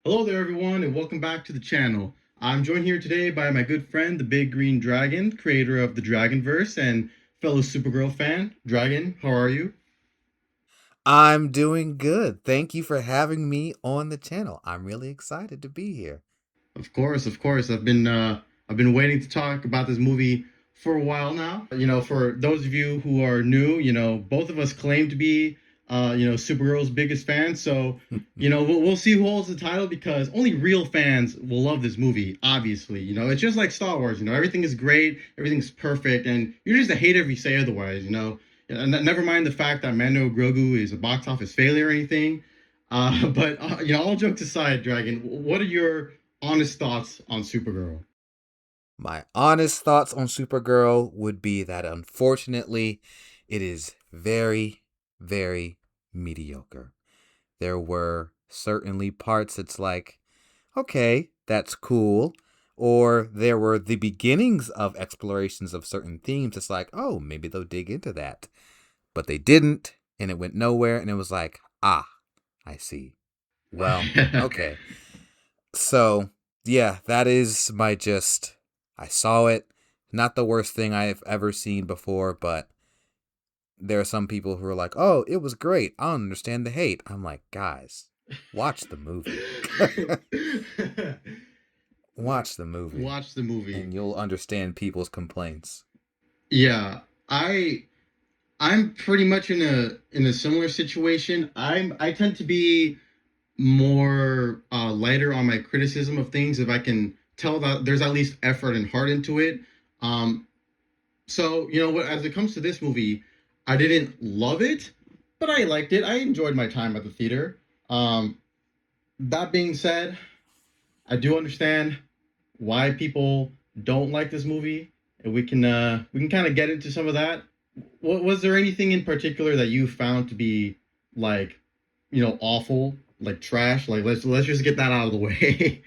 Hello there, everyone, and welcome back to the channel. I'm joined here today by my good friend, the Big Green Dragon, creator of the Dragonverse and fellow Supergirl fan. Dragon, how are you? I'm doing good. Thank you for having me on the channel. I'm really excited to be here. Of course. I've been waiting to talk about this movie for a while now. For those of you who are new, both of us claim to be Supergirl's biggest fans. So, we'll see who holds the title because only real fans will love this movie, obviously. It's just like Star Wars, everything is great, everything's perfect, and you're just a hater if you say otherwise. And never mind the fact that Mando Grogu is a box office failure or anything. But all jokes aside, Dragon, what are your honest thoughts on Supergirl? My honest thoughts on Supergirl would be that unfortunately, it is very, very mediocre. There were certainly parts it's like, okay, that's cool. Or there were the beginnings of explorations of certain themes. It's like, oh, maybe they'll dig into that. But they didn't, and it went nowhere, and it was like, ah, I see. Well, okay. So, yeah, that is my gist. I saw it. Not the worst thing I have ever seen before, but there are some people who are like, oh, it was great. I don't understand the hate. I'm like, guys, watch the movie. Watch the movie, Watch the movie. and you'll understand people's complaints. Yeah, I I'm pretty much in a similar situation. I tend to be more lighter on my criticism of things if I can tell that there's at least effort and heart into it. Um, so what, as it comes to this movie, I didn't love it, but I liked it. I enjoyed my time at the theater. Um, that being said, I do understand why people don't like this movie, and we can kind of get into some of that. What was there anything in particular that you found to be like, awful, like trash? Like let's just get that out of the way.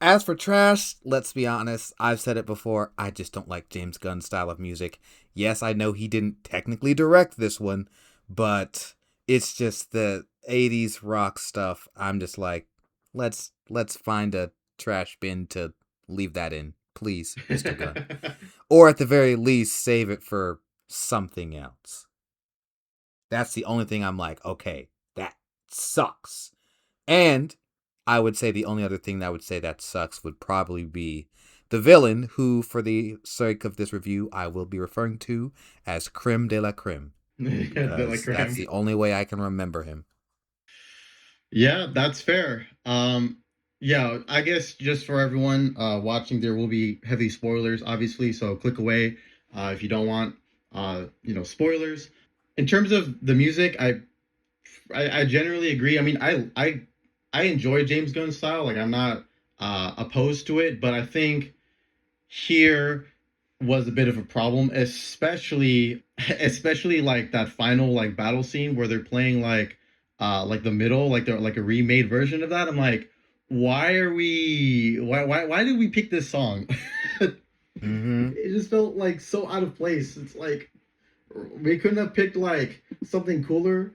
As for trash, let's be honest, I've said it before, I just don't like James Gunn's style of music. Yes, I know he didn't technically direct this one, but it's just the 80s rock stuff. I'm just like, let's find a trash bin to leave that in, please, Mr. Gunn. Or at the very least, save it for something else. That's the only thing I'm like, okay, that sucks. And I would say the only other thing that I would say that sucks would probably be the villain, who, for the sake of this review, I will be referring to as Creme de la Creme, The like because that's Krem. the only way I can remember him. Yeah, that's fair. Yeah, I guess just for everyone watching, there will be heavy spoilers, obviously. So click away if you don't want, spoilers. In terms of the music, I generally agree. I mean, I enjoy James Gunn's style. Like, I'm not opposed to it, but I think here was a bit of a problem, especially like that final like battle scene where they're playing like the middle, like they're like a remade version of that. I'm like, why did we pick this song? Mm-hmm. It just felt like so out of place. It's like we couldn't have picked like something cooler.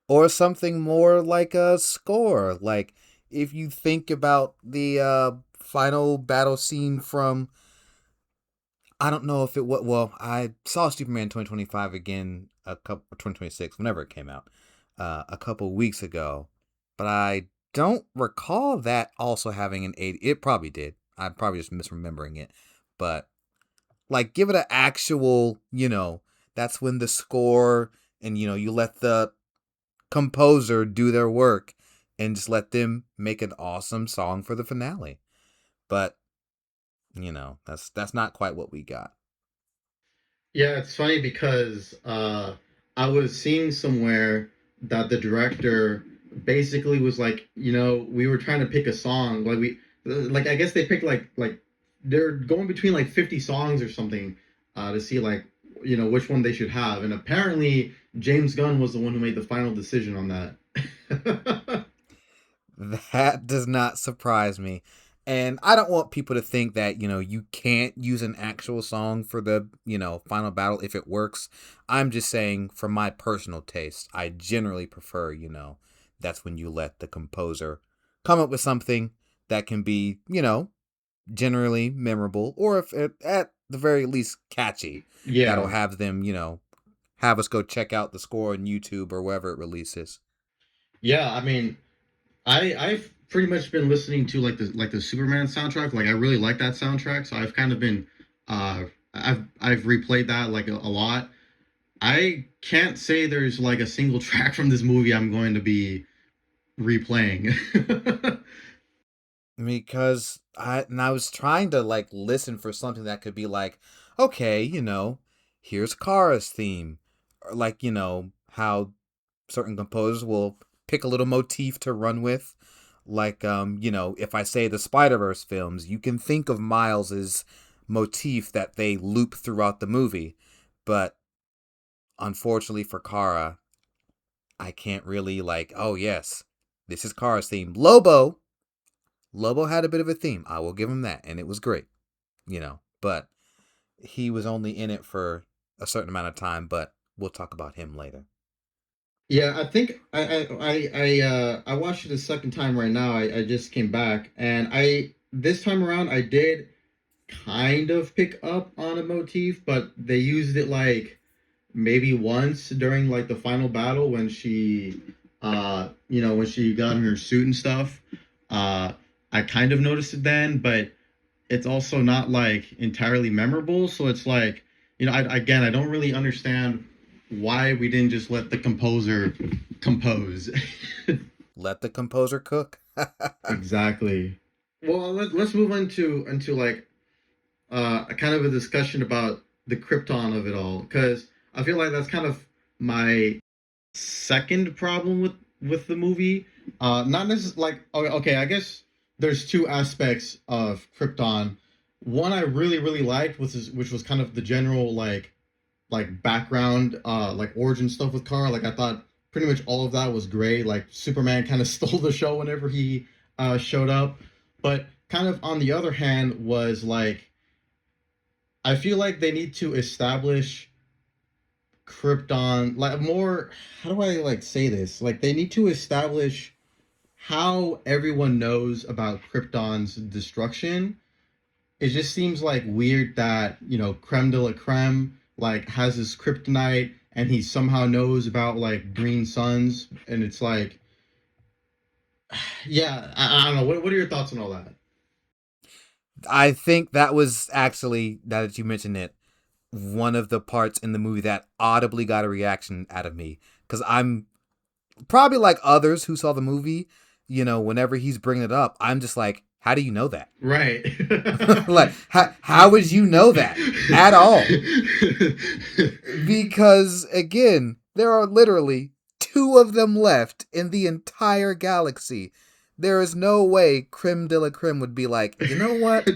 Or something more like a score. Like, if you think about the final battle scene from, I don't know if it was, well, I saw Superman 2025 again, 2026, whenever it came out, a couple weeks ago, but I don't recall that also having an 80. It probably did. I'm probably just misremembering it. But, like, give it an actual, that's when the score, and, you let the composer do their work and just let them make an awesome song for the finale. But, that's not quite what we got. Yeah, it's funny because I was seeing somewhere that the director basically was like, we were trying to pick a song, like I guess they picked like they're going between like 50 songs or something to see like which one they should have, and apparently James Gunn was the one who made the final decision on that. That does not surprise me. And I don't want people to think that, you can't use an actual song for the, final battle if it works. I'm just saying, for my personal taste, I generally prefer, that's when you let the composer come up with something that can be, generally memorable, or if at the very least catchy, that'll Yeah. have them, have us go check out the score on YouTube or wherever it releases. Yeah, I mean, I've pretty much been listening to like the Superman soundtrack. Like I really like that soundtrack, so I've kind of been I've replayed that like a lot. I can't say there's like a single track from this movie I'm going to be replaying. Because I was trying to like listen for something that could be like, okay, here's Kara's theme, or like how certain composers will pick a little motif to run with. Like, if I say the Spider-Verse films, you can think of Miles's motif that they loop throughout the movie. But unfortunately for Kara, I can't really like, oh yes, this is Kara's theme. Lobo had a bit of a theme. I will give him that, and it was great, But he was only in it for a certain amount of time, but we'll talk about him later. Yeah, I think I watched it a second time right now. I just came back and I this time around I did kind of pick up on a motif, but they used it like maybe once during like the final battle when she when she got in her suit and stuff. Uh I kind of noticed it then, but it's also not like entirely memorable. So it's like, again, I don't really understand why we didn't just let the composer compose. Let the composer cook. Exactly. Well, let's move into like a kind of a discussion about the Krypton of it all, because I feel like that's kind of my second problem with the movie. Not necessarily like okay, I guess there's two aspects of Krypton. One I really liked, which was kind of the general like background, like origin stuff with Kara. Like I thought pretty much all of that was great. Like Superman kind of stole the show whenever he showed up. But kind of on the other hand was like I feel like they need to establish Krypton like more. How do I like say this? Like they need to establish how everyone knows about Krypton's destruction. It just seems like weird that Krem de la Creme like has his kryptonite and he somehow knows about like green suns, and it's like, yeah, I don't know. What are your thoughts on all that? I think that was actually, now that you mentioned it, one of the parts in the movie that audibly got a reaction out of me. Because I'm probably like others who saw the movie, whenever he's bringing it up, I'm just like, how do you know that? Right. Like, how would you know that at all? Because, again, there are literally two of them left in the entire galaxy. There is no way Creme de la Creme would be like, you know what?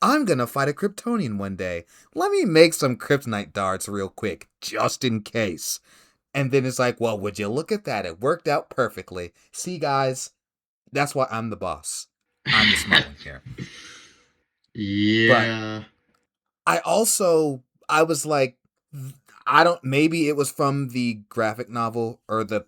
I'm gonna fight a Kryptonian one day. Let me make some kryptonite darts real quick, just in case. And then it's like, well, would you look at that? It worked out perfectly. See, guys, that's why I'm the boss. I'm the smart one here. But Yeah. I was like, I don't, maybe it was from the graphic novel or the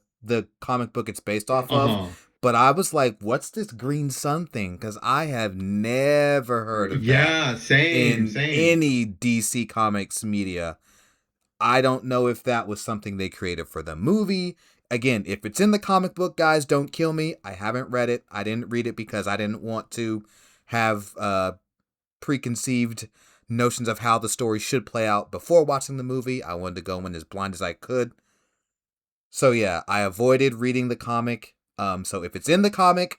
comic book it's based off of, Uh-huh. but I was like, what's this green sun thing? Because I have never heard of that Yeah, same, in same. any DC Comics media. I don't know if that was something they created for the movie. Again, if it's in the comic book, guys, don't kill me. I haven't read it. I didn't read it because I didn't want to have preconceived notions of how the story should play out before watching the movie. I wanted to go in as blind as I could. So yeah, I avoided reading the comic. So if it's in the comic,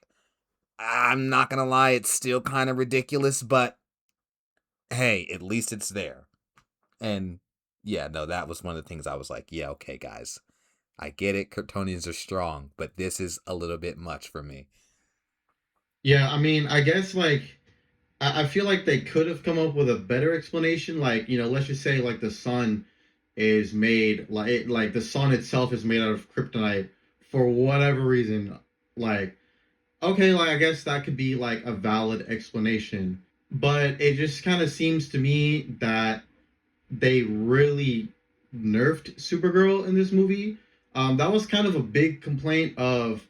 I'm not gonna lie, it's still kind of ridiculous, but hey, at least it's there. And yeah, no, that was one of the things I was like, yeah, okay, guys. I get it, Kryptonians are strong, but this is a little bit much for me. Yeah, I mean, I guess like I feel like they could have come up with a better explanation. Like, let's just say like the sun is made like the sun itself is made out of kryptonite for whatever reason. Like, okay, like I guess that could be like a valid explanation. But it just kind of seems to me that they really nerfed Supergirl in this movie. That was kind of a big complaint of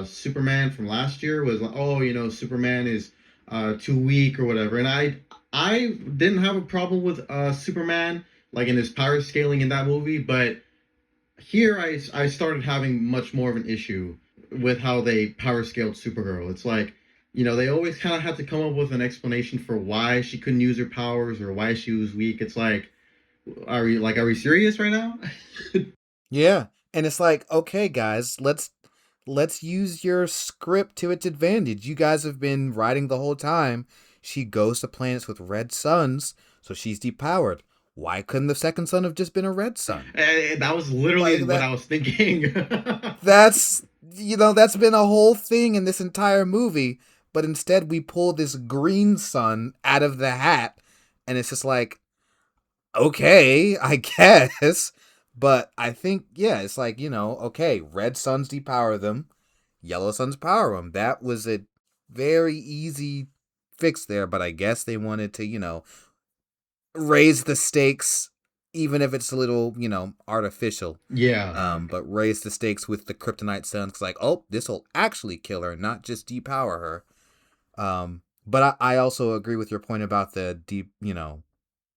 Superman from last year was like, oh, Superman is too weak or whatever. And I didn't have a problem with Superman like in his power scaling in that movie, but here I started having much more of an issue with how they power scaled Supergirl. It's like, they always kind of had to come up with an explanation for why she couldn't use her powers or why she was weak. It's like, are we serious right now? Yeah. And it's like, okay, guys, let's use your script to its advantage. You guys have been writing the whole time. She goes to planets with red suns, so she's depowered. Why couldn't the second sun have just been a red sun? That was literally Like what I was thinking. that's that's been a whole thing in this entire movie, but instead we pull this green sun out of the hat, and it's just like, okay, I guess. But I think, yeah, it's like, okay, red suns depower them, yellow suns power them. That was a very easy fix there, but I guess they wanted to, raise the stakes, even if it's a little, artificial. Yeah. But raise the stakes with the kryptonite suns. Cause like, oh, this will actually kill her, not just depower her. But I also agree with your point about the deep, nerfing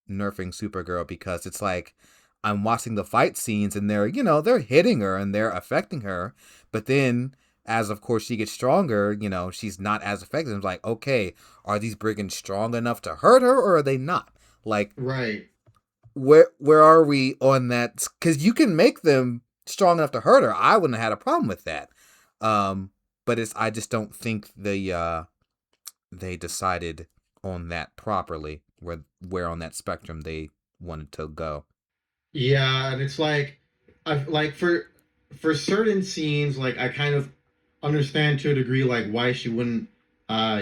Supergirl, because it's like I'm watching the fight scenes and they're hitting her and they're affecting her, but then as of course she gets stronger, she's not as effective. It's like, okay, are these brigands strong enough to hurt her or are they not? Like, Right. where are we on that? Because you can make them strong enough to hurt her. I wouldn't have had a problem with that. But I just don't think they decided on that properly, where on that spectrum they wanted to go. Yeah, and it's like I like for certain scenes, like I kind of understand to a degree like why she wouldn't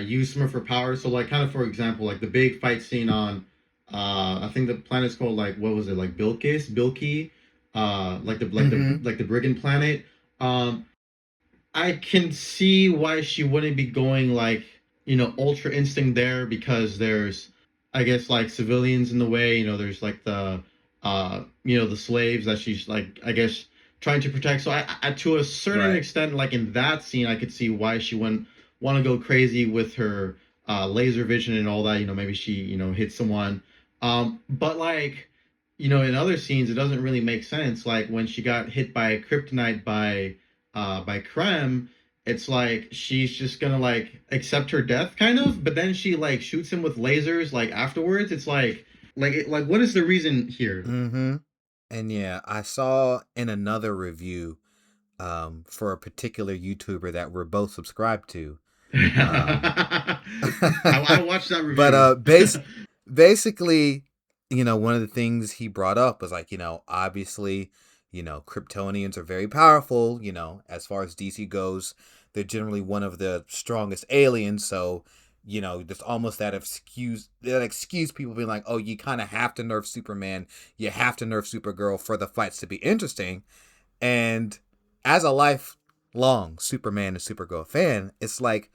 use some of her powers. So like kind of for example, like the big fight scene on I think the planet's called like what was it, like Bilki, like the Mm-hmm. like the brigand planet. Um I can see why she wouldn't be going like, Ultra Instinct there because there's, I guess, like civilians in the way. There's like the slaves that she's like, I guess, trying to protect. So I to a certain Right. extent, like in that scene, I could see why she wouldn't want to go crazy with her laser vision and all that. Maybe she, hit someone. But like, in other scenes, it doesn't really make sense. Like when she got hit by kryptonite by Krem, it's like she's just gonna like accept her death, kind of. But then she like shoots him with lasers like afterwards. It's like what is the reason here? Mm-hmm. And yeah, I saw in another review, for a particular YouTuber that we're both subscribed to. Um, I watched that but review. basically, one of the things he brought up was like, obviously, Kryptonians are very powerful. As far as DC goes, they're generally one of the strongest aliens. So, there's almost that excuse people being like, oh, you kind of have to nerf Superman, you have to nerf Supergirl for the fights to be interesting. And as a lifelong Superman and Supergirl fan, it's like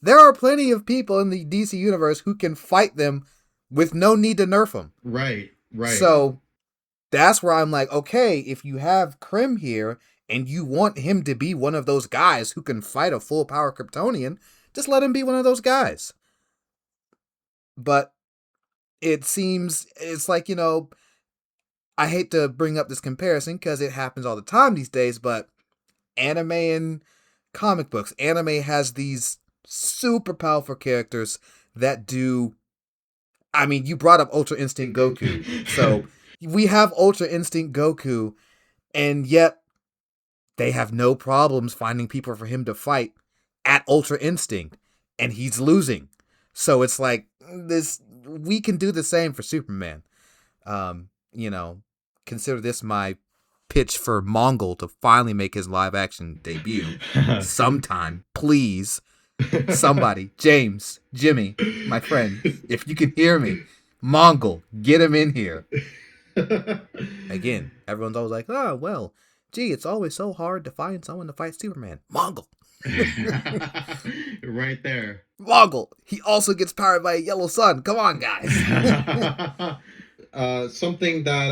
there are plenty of people in the DC universe who can fight them with no need to nerf them. Right, right, So that's where I'm like, okay, if you have Krem here and you want him to be one of those guys who can fight a full power Kryptonian, just let him be one of those guys. But it seems it's like, I hate to bring up this comparison because it happens all the time these days, but anime and comic books, anime has these super powerful characters that do. I mean, you brought up Ultra Instinct Goku. So we have Ultra Instinct Goku, and yet they have no problems finding people for him to fight at Ultra Instinct, and he's losing. So it's like this. We can do the same for Superman. Um, you know, Consider this my pitch for Mongol to finally make his live action debut sometime. Please, somebody, James, Jimmy, my friend, if you can hear me, Mongol, get him in here. Again, everyone's always like, oh, well, gee, it's always so hard to find someone to fight Superman. Mongol. Right there. Mongol. He also gets powered by a yellow sun. Come on, guys. Something that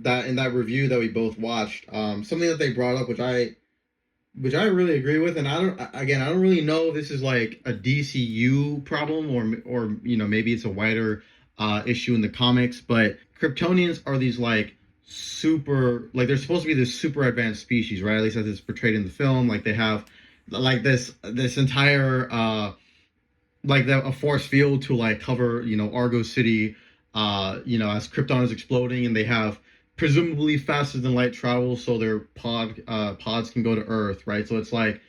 that in that review that we both watched, something that they brought up, which I really agree with, and I don't really know if this is like a DCU problem or maybe it's a wider issue in the comics, but Kryptonians are these like super like they're supposed to be this super advanced species, right? At least as it's portrayed in the film. Like they have like this entire like a force field to like cover Argo City, as Krypton is exploding, and they have presumably faster than light travel, so their pods can go to Earth, right? So it's like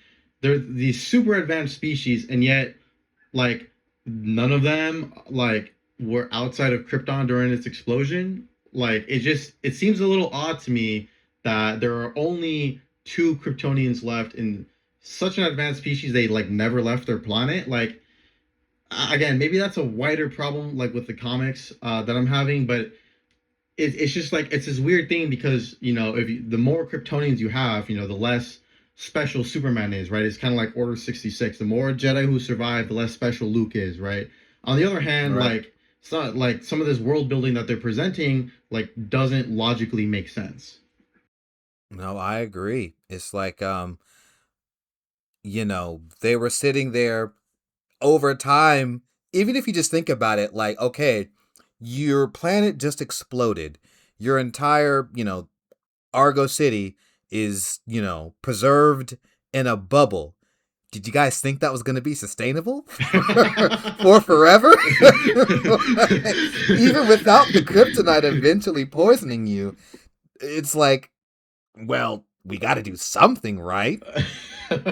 they're these super advanced species, and yet like none of them like were outside of Krypton during its explosion. Like it seems a little odd to me that there are only two Kryptonians left in such an advanced species. They like never left their planet. Like again, maybe that's a wider problem like with the comics that I'm having, but it's just like it's this weird thing because the more Kryptonians you have, the less special Superman is, right? It's kind of like Order 66. The more Jedi who survive, the less special Luke is, right? On the other hand, Right. like it's not like some of this world building that they're presenting like doesn't logically make sense. No, I agree. It's like they were sitting there over time. Even if you just think about it, like, okay, your planet just exploded. Your entire, Argo City is, preserved in a bubble. Did you guys think that was going to be sustainable for forever? Even without the kryptonite eventually poisoning you, it's like, well, we got to do something, right?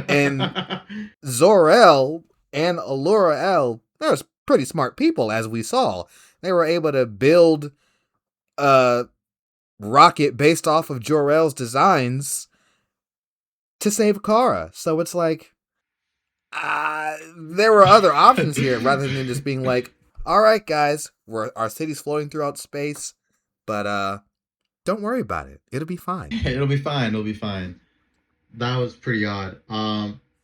And Zor-El and Allura-El, they're pretty smart people, as we saw. They were able to build a rocket based off of Jor-El's designs to save Kara. So it's like, there were other options here rather than just being like, all right, guys, our city's floating throughout space, but don't worry about it. It'll be fine. It'll be fine. It'll be fine. That was pretty odd.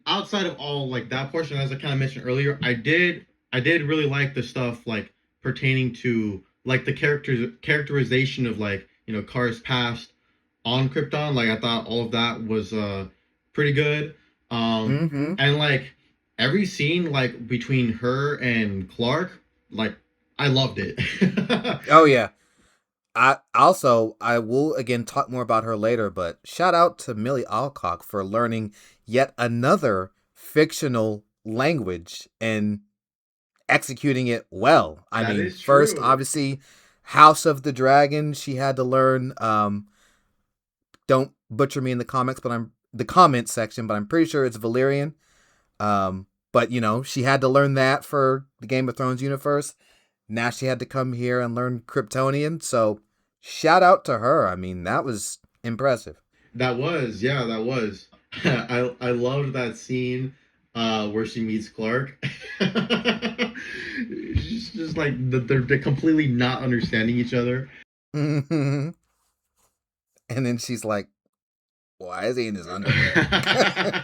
Outside of all like that portion, as I kind of mentioned earlier, I did really like the stuff like pertaining to like the characterization of like Kara's past on Krypton. Like I thought all of that was pretty good. Mm-hmm. And like every scene like between her and Clark, like I loved it. Oh, yeah. I will again talk more about her later, but shout out to Millie Alcock for learning yet another fictional language and executing it well. I That mean, is first true. obviously House of the Dragon, she had to learn don't butcher me in the comics, but I'm the comment section, but I'm pretty sure it's Valyrian. But she had to learn that for the Game of Thrones universe. Now she had to come here and learn Kryptonian. So shout out to her. I mean, that was impressive. That was, yeah, that was. I loved that scene where she meets Clark. She's just like they're completely not understanding each other. And then she's like, why is he in his underwear?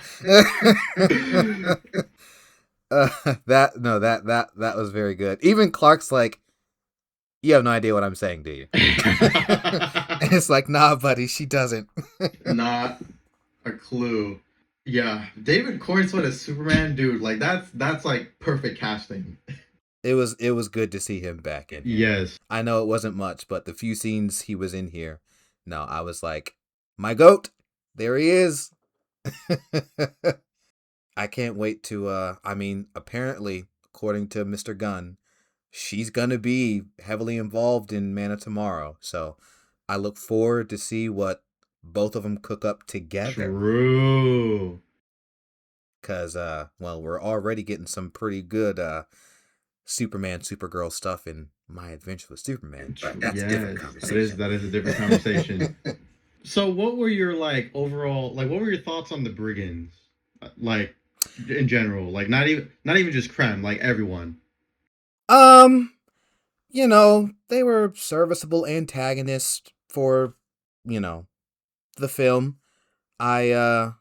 That was very good. Even Clark's like, you have no idea what I'm saying, do you? And it's like, nah, buddy, she doesn't. Not a clue. Yeah, David Cornswood as Superman, dude, like that's like perfect casting. It was good to see him back in here. Yes. I know it wasn't much, but the few scenes he was in here, no, I was like, my goat, there he is. I can't wait to I mean, apparently, according to Mr. Gunn, she's gonna be heavily involved in Man of Tomorrow. So I look forward to see what both of them cook up together. True. Cause well, we're already getting some pretty good Superman, Supergirl stuff in My Adventure with Superman. But that's a different Yes, conversation. that is a different conversation. So, what were your like overall like? What were your thoughts on the Brigands, like in general? Like not even just Krem, like everyone. um, they were serviceable antagonists for, you know, the film. I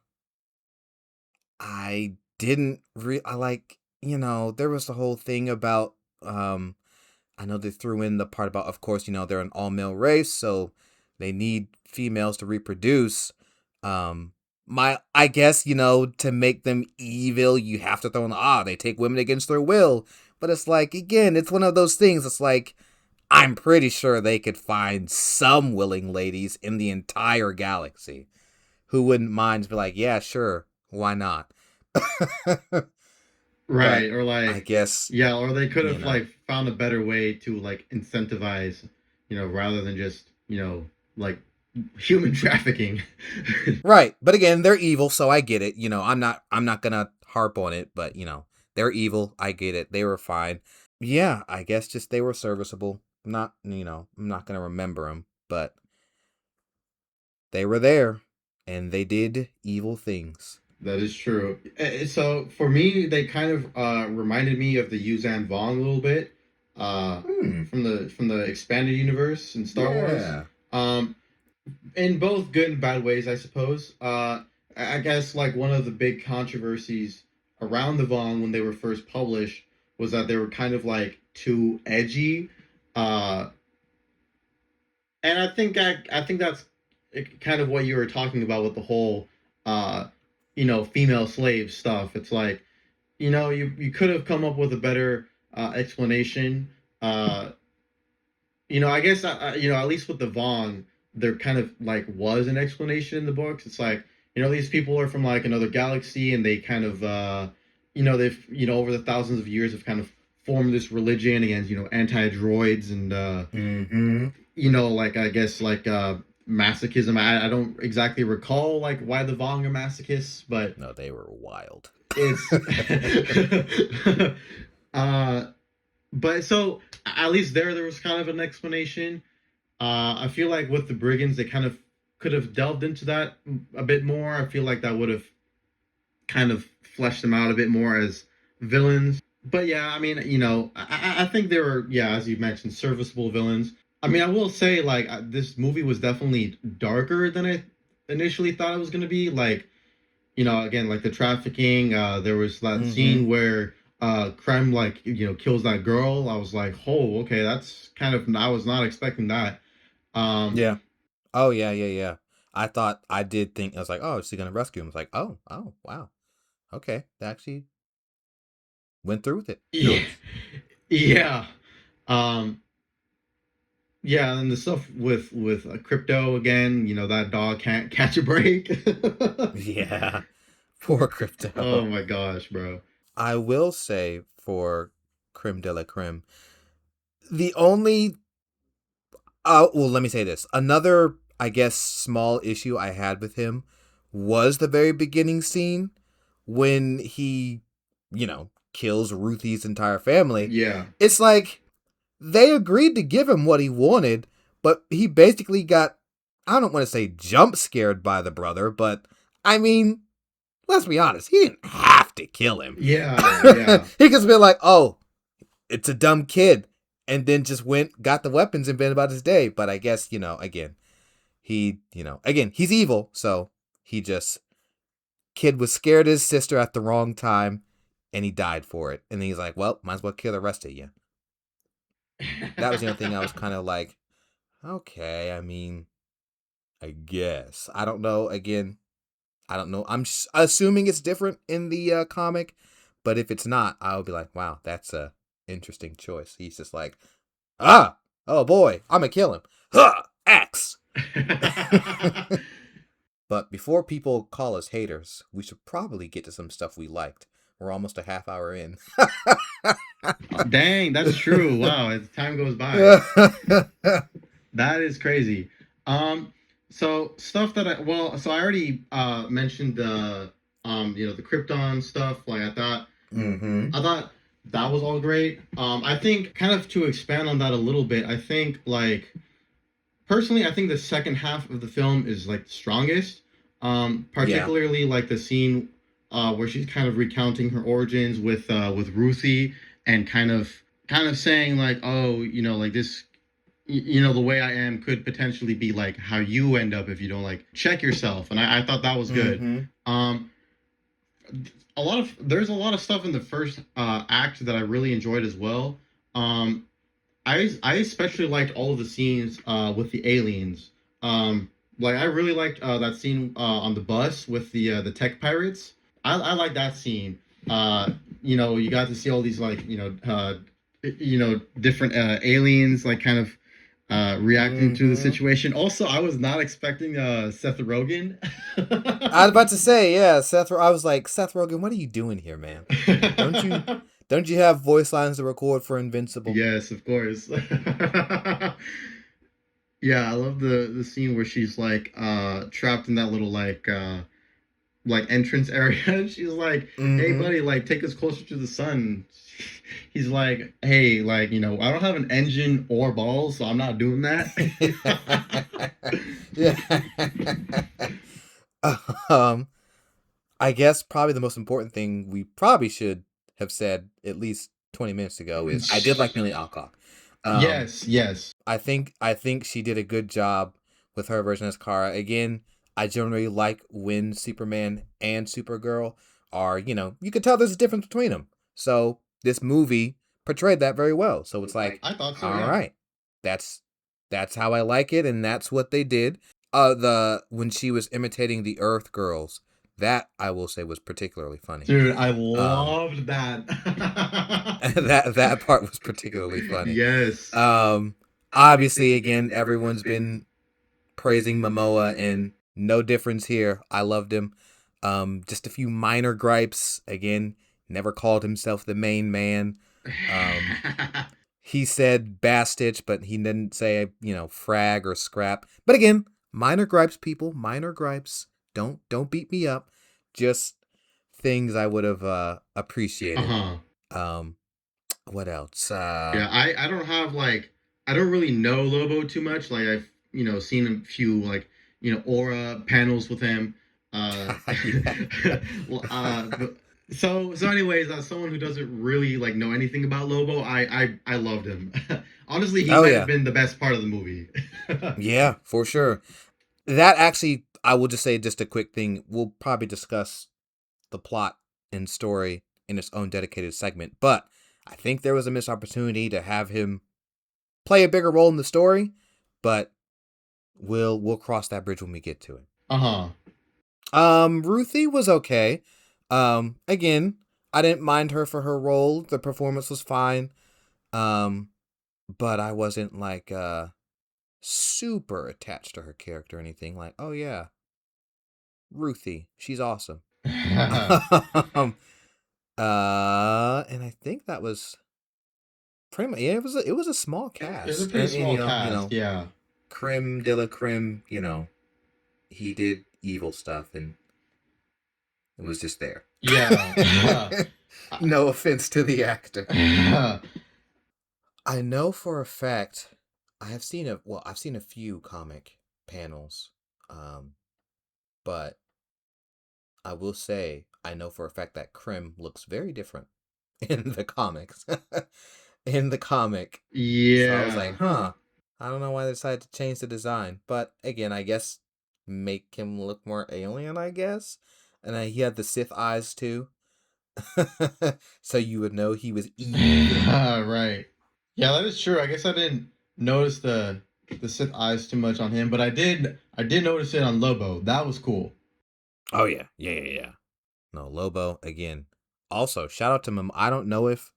I didn't I like, there was the whole thing about I know they threw in the part about, of course, they're an all male race, so they need females to reproduce. I guess, to make them evil, you have to throw in they take women against their will. But it's like, again, it's one of those things. It's like, I'm pretty sure they could find some willing ladies in the entire galaxy who wouldn't mind to be like, yeah, sure, why not? But Right, or I like, guess, yeah, or they could you have know. like found a better way to like incentivize, rather than just, like human trafficking. Right. But again, they're evil, so I get it. I'm not gonna harp on it, but they're evil. I get it. They were fine. Yeah, I guess just they were serviceable. Not, I'm not gonna remember them, but they were there and they did evil things. That is true. So for me, they kind of reminded me of the Yuzan Vong a little bit, uh, Hmm. from the expanded universe in Star Wars. Yeah. Um, in both good and bad ways, I suppose. I guess like one of the big controversies around the Vong when they were first published was that they were kind of like too edgy, uh, and I think that's kind of what you were talking about with the whole, uh, female slave stuff. It's like, you could have come up with a better explanation. Uh, I guess at least with the Vaughn, there kind of like was an explanation in the books. It's like, these people are from like another galaxy, and they kind of they've over the thousands of years have kind of formed this religion against anti-droids, and Mm-hmm. like I guess like masochism. I don't exactly recall like why the Vong are masochists, but No, they were wild. it's uh but so at least there was kind of an explanation. I feel like with the Brigands, they kind of could have delved into that a bit more. I feel like that would have kind of fleshed them out a bit more as villains. But yeah, I mean, I think they were, yeah, as you mentioned, serviceable villains. I mean, I will say, like, this movie was definitely darker than I initially thought it was going to be. Like, again, like the trafficking. There was that Mm-hmm. scene where Krem, like, kills that girl. I was like, oh, okay, that's kind of, I was not expecting that. Um, Yeah. Oh, yeah, yeah, yeah. I did think, I was like, oh, is he gonna rescue him? I was like, oh, wow. Okay. They actually went through with it. yeah, Nice. yeah. Um, Yeah, and the stuff with crypto again, that dog can't catch a break. Yeah. Poor Oh Krypto. my gosh, bro. I will say for Creme de la Creme, the only well, let me say this. Another, I guess, small issue I had with him was the very beginning scene when he, kills Ruthie's entire family. Yeah. It's like they agreed to give him what he wanted, but he basically got, I don't want to say jump scared by the brother, but I mean, let's be honest, he didn't have to kill him. Yeah, yeah. He could have been like, oh, it's a dumb kid, and then just went, got the weapons, and been about his day. But I guess, again, again, he's evil, so he just, kid was scared of his sister at the wrong time, and he died for it. And then he's like, well, might as well kill the rest of you. That was the only thing I was kind of like, okay, I mean, I guess. I don't know. Again, I don't know. I'm assuming it's different in the comic, but if it's not, I'll be like, wow, that's a interesting choice. He's just like, oh boy, I'm gonna kill him. Huh, axe. But before people call us haters, we should probably get to some stuff we liked. We're almost a half hour in. Dang, that's true. Wow, as time goes by. That is crazy. So stuff that so I already mentioned the Krypton stuff. Like Mm-hmm. I thought that was all great. I think kind of to expand on that a little bit, I think like personally, I think the second half of the film is like the strongest. Yeah. Particularly like the scene where she's kind of recounting her origins with Ruthie, and kind of saying like, oh, like this, the way I am could potentially be like how you end up if you don't like check yourself. And I thought that was good. Mm-hmm. Um, there's a lot of stuff in the first act that I really enjoyed as well. Um, I especially liked all of the scenes with the aliens. Like I really liked that scene on the bus with the tech pirates. I like that scene. You know, you got to see all these like different aliens like kind of reacting to the Mm-hmm. situation. Also, I was not expecting Seth Rogen. I was about to say, yeah, Seth. I was like, Seth Rogen, what are you doing here, man? Don't you don't you have voice lines to record for Invincible? Yes, of course. Yeah, I love the scene where she's like trapped in that little like entrance area. She's like, "Hey Mm-hmm. buddy, like take us closer to the sun." He's like, "Hey, like, I don't have an engine or balls, so I'm not doing that." Yeah. um, I guess probably the most important thing we probably should have said at least 20 minutes ago is I did like Millie Alcock. Um, Yes, yes. I think she did a good job with her version as Kara. Again, I generally like when Superman and Supergirl are, you could tell there's a difference between them. So this movie portrayed that very well. So it's like, I thought so, all yeah. right, that's that's how I like it, and that's what they did. The when she was imitating the Earth Girls, that I will say was particularly funny. Dude, I Um, loved that. that part was particularly funny. Yes. Um, Obviously, again, everyone's been praising Momoa, and no difference here. I loved him. Just a few minor gripes. Again, never called himself the main man. Um, he said Bastich, but he didn't say, frag or scrap. But again, minor gripes, people. Minor gripes. Don't beat me up. Just things I would have appreciated. Uh-huh. Um, what else? Yeah, I don't have like I don't really know Lobo too much. Like I've seen a few like aura panels with him. Well, so anyways, as someone who doesn't really like know anything about Lobo, I loved him. Honestly, he Oh might have yeah, been the best part of the movie. yeah, for sure. That actually, I will just say just a quick thing. We'll probably discuss the plot and story in its own dedicated segment, but I think there was a missed opportunity to have him play a bigger role in the story. But we'll cross that bridge when we get to it. Uh-huh. Ruthie was okay. Again, I didn't mind her for her role. The performance was fine. Um, but I wasn't like super attached to her character or anything. Like, oh yeah, Ruthie, she's awesome. um, and I think that was pretty much, yeah, it was a small It's a cast, pretty and small cast, yeah. Creme de la Creme, he did evil stuff, and it was just there. Yeah. No offense to the actor. Uh, I know for a fact I've seen a few comic panels, um, but I will say I know for a fact that Krim looks very different in the comics. In the comic. So I was yeah. like, huh. I don't know why they decided to change the design. But again, I guess make him look more alien, I guess. And he had the Sith eyes too. So you would know he was evil. Right. Yeah, that is true. I guess I didn't notice the Sith eyes too much on him, but I did notice it on Lobo. That was cool. Oh yeah. Yeah, yeah, yeah. No, Lobo again. Also, shout out to Momoa. I don't know if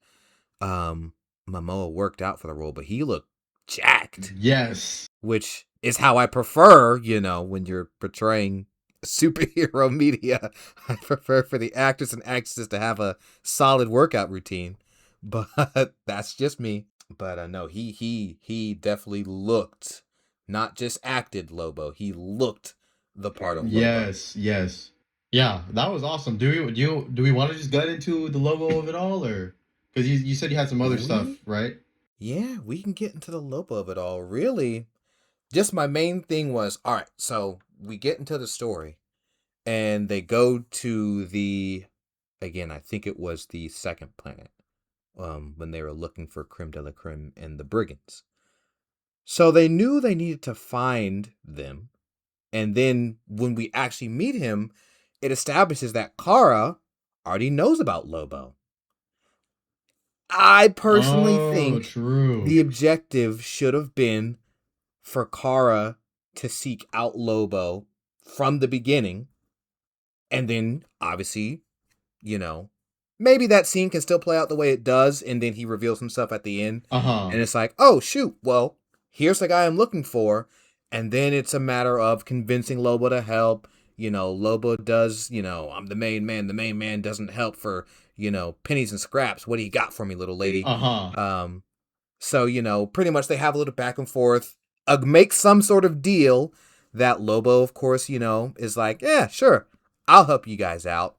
um Momoa worked out for the role, but he looked jacked, Yes. which is how I prefer, when you're portraying superhero media. I prefer for the actors and actresses to have a solid workout routine. But that's just me. But no, he definitely looked, not just acted Lobo. He looked the part of Lobo. Yes, yes. Yeah, that was awesome. Do we want to just get into the logo of it all, or because you said you had some other stuff, We right? Yeah, we can get into the Lobo of it all. Really, just my main thing was, all right, so we get into the story and they go to the, again, I think it was the second planet, when they were looking for Creme de la Creme and the Brigands. So they knew they needed to find them. And then when we actually meet him, it establishes that Kara already knows about Lobo. I personally Oh, think true. the objective should have been for Kara to seek out Lobo from the beginning. And then, obviously, you know, maybe that scene can still play out the way it does, and then he reveals himself at the end. Uh-huh. And it's like, oh, shoot, well, here's the guy I'm looking for. And then it's a matter of convincing Lobo to help. Lobo does, I'm the main man. The main man doesn't help for, pennies and scraps. What do you got for me, little lady? Uh-huh. So, pretty much they have a little back and forth, make some sort of deal that Lobo, of course, is like, yeah, sure, I'll help you guys out.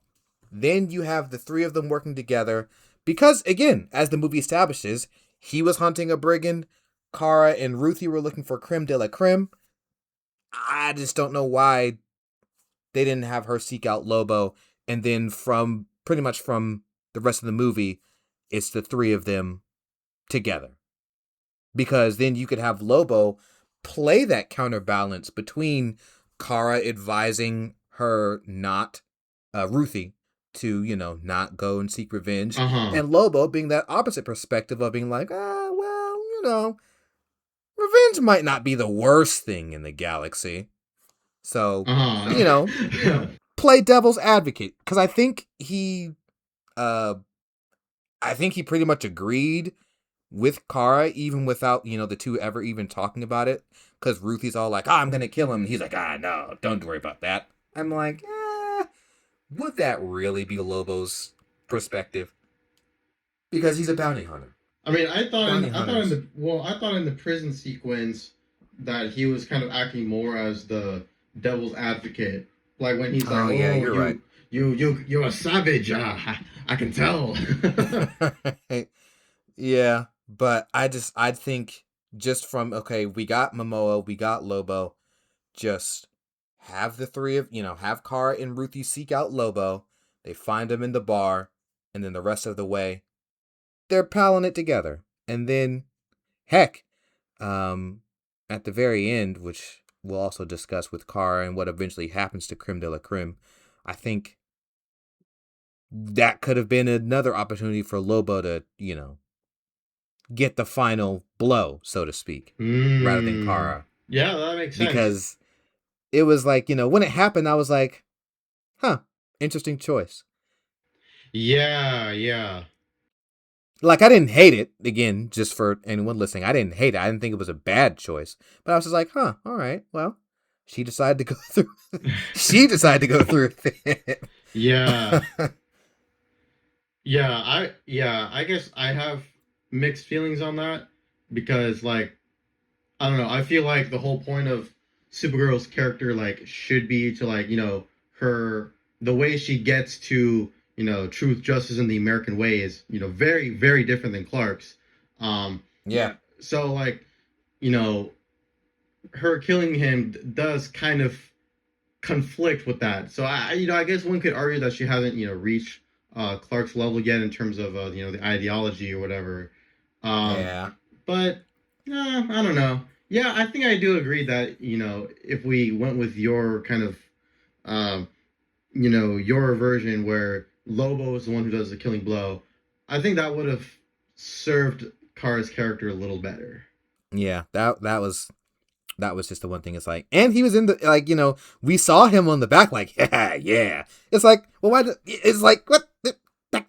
Then you have the three of them working together because, again, as the movie establishes, he was hunting a brigand. Kara and Ruthie were looking for Krem de la Krem. I just don't know why they didn't have her seek out Lobo. And then from the rest of the movie, it's the three of them together. Because then you could have Lobo play that counterbalance between Kara advising her Ruthie, to, not go and seek revenge. Uh-huh. And Lobo being that opposite perspective of being like, revenge might not be the worst thing in the galaxy. So, Uh-huh. play devil's advocate. Because I think he pretty much agreed with Kara, even without, the two ever even talking about it. Because Ruthie's all like, I'm going to kill him. He's like, no, don't worry about that. I'm like, would that really be Lobo's perspective? Because he's a bounty hunter. I mean, I thought in the prison sequence that he was kind of acting more as the devil's advocate. Like when he's like, yeah, you're right. You're a savage. I can tell. Yeah, but I think just from, okay, we got Momoa, we got Lobo, just have the three of, have Kara and Ruthie seek out Lobo, they find him in the bar, and then the rest of the way, they're palling it together. And then, heck, at the very end, which we'll also discuss with Kara and what eventually happens to Krem de la Krem, I think that could have been another opportunity for Lobo to, get the final blow, so to speak, rather than Kara. Yeah, that makes sense. Because it was like, when it happened, I was like, interesting choice. Yeah. Like, I didn't hate it. Again, just for anyone listening, I didn't hate it. I didn't think it was a bad choice. But I was just like, all right, well, she decided to go through. She decided to go through it. Yeah. I guess I have mixed feelings on that because like I don't know, I feel like the whole point of Supergirl's character like should be to like, her the way she gets to, truth, justice, and the American way is, very, very different than Clark's. Yeah. So like, you know, her killing him does kind of conflict with that. So I guess one could argue that she hasn't, reached Clark's level yet in terms of, the ideology or whatever. Yeah. But I don't know. Yeah, I think I do agree that, if we went with your kind of, your version where Lobo is the one who does the killing blow, I think that would have served Kara's character a little better. Yeah, that was just the one thing. It's like, and he was in the, like, we saw him on the back, like, yeah. It's like, well, why? It's like, what?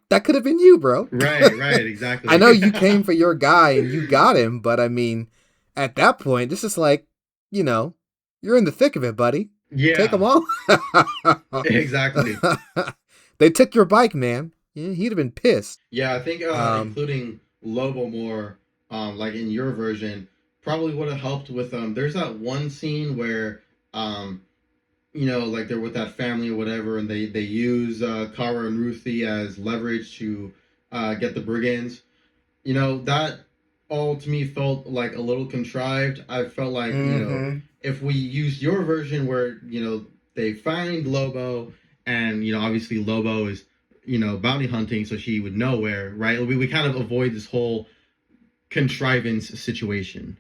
That could have been you, bro. Right, exactly. I know you came for your guy and you got him, but I mean, at that point, this is like, you're in the thick of it, buddy. Yeah. Take them all. Exactly. They took your bike, man. He'd have been pissed. Yeah, I think including Lobo more, like in your version, probably would have helped with. There's that one scene where, like they're with that family or whatever, and they use Kara and Ruthie as leverage to get the Brigands. That all to me felt like a little contrived. I felt like, if we used your version where, they find Lobo and, obviously Lobo is, bounty hunting, so she would know where, right? We kind of avoid this whole contrivance situation.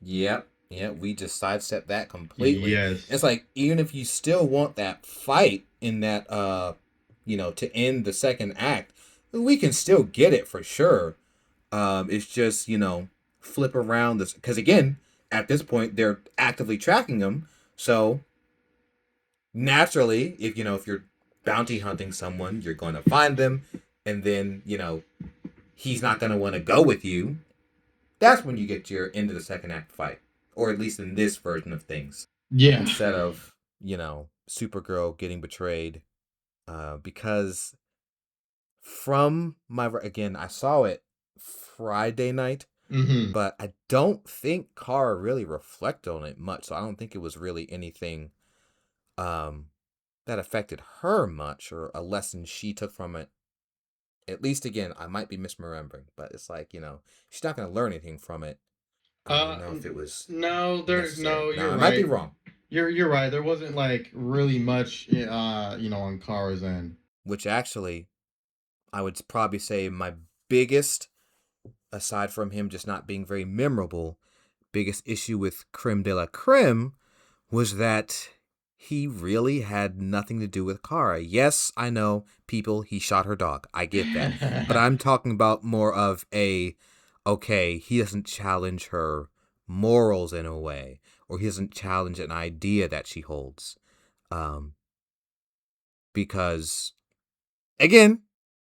Yep. Yeah, we just sidestepped that completely. Yes. It's like, even if you still want that fight in that, to end the second act, we can still get it for sure. It's just, flip around this. Because again, at this point they're actively tracking him. So naturally, if you're bounty hunting someone, you're going to find them, and then he's not going to want to go with you. That's when you get your end of the second act fight, or at least in this version of things. Yeah. Instead of Supergirl getting betrayed, because from I saw it Friday night, but I don't think Kara really reflected on it much. So I don't think it was really anything that affected her much, or a lesson she took from it. At least, again, I might be misremembering, but it's like, she's not going to learn anything from it. I don't know if it was necessary. You're I right. might be wrong. You're right. There wasn't like really much, on Kara's end. Which actually, I would probably say my biggest, aside from him just not being very memorable, biggest issue with Krem de la Krem was that he really had nothing to do with Kara. Yes, I know, people, he shot her dog. I get that. But I'm talking about more of he doesn't challenge her morals in a way, or he doesn't challenge an idea that she holds. Because, again,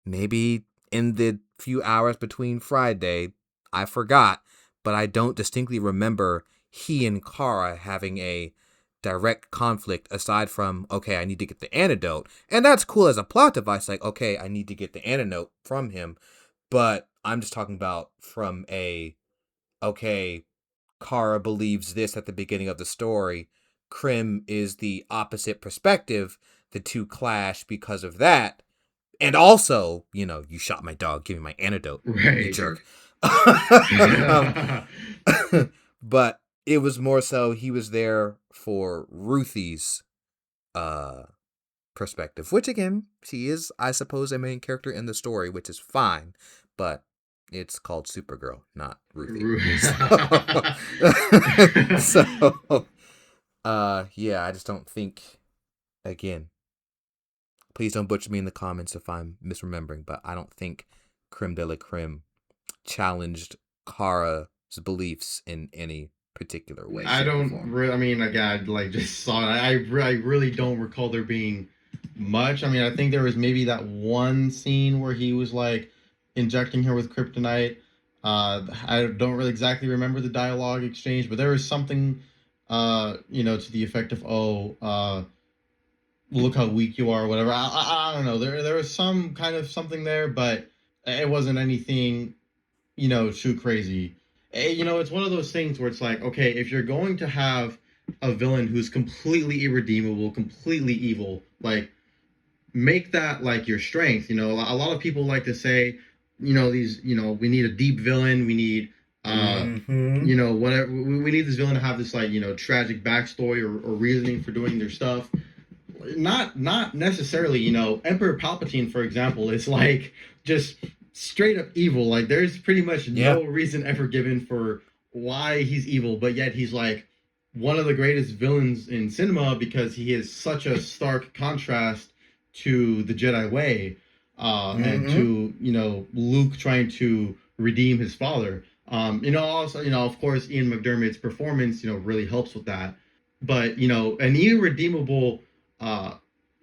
maybe in the few hours between Friday, I forgot, but I don't distinctly remember he and Kara having a direct conflict aside from, I need to get the antidote. And that's cool as a plot device, like, I need to get the antidote from him. But I'm just talking about from Kara believes this at the beginning of the story. Krem is the opposite perspective. The two clash because of that. And also, you shot my dog, give me my antidote, right. You jerk. But it was more so he was there for Ruthie's perspective, which again, she is, I suppose, a main character in the story, which is fine, but it's called Supergirl, not Ruthie. So, I just don't think, again, please don't butcher me in the comments if I'm misremembering, but I don't think Krem de la Krem challenged Kara's beliefs in any particular way. I don't really, I mean, again, I just saw it. I really don't recall there being much. I mean, I think there was maybe that one scene where he was like injecting her with kryptonite. I don't really exactly remember the dialogue exchange, but there was something, to the effect of, look how weak you are, or whatever. I don't know. There was some kind of something there, but it wasn't anything, too crazy. It's one of those things where it's like, okay, if you're going to have a villain who's completely irredeemable, completely evil, like, make that like your strength. A lot of people like to say, we need a deep villain. We need, whatever. We need this villain to have this, like, tragic backstory or reasoning for doing their stuff. Not necessarily. Emperor Palpatine, for example, is like just straight up evil. Like, there's pretty much no reason ever given for why he's evil, but yet he's like one of the greatest villains in cinema because he is such a stark contrast to the Jedi way, and to Luke trying to redeem his father. Also, of course, Ian McDermott's performance really helps with that. But an irredeemable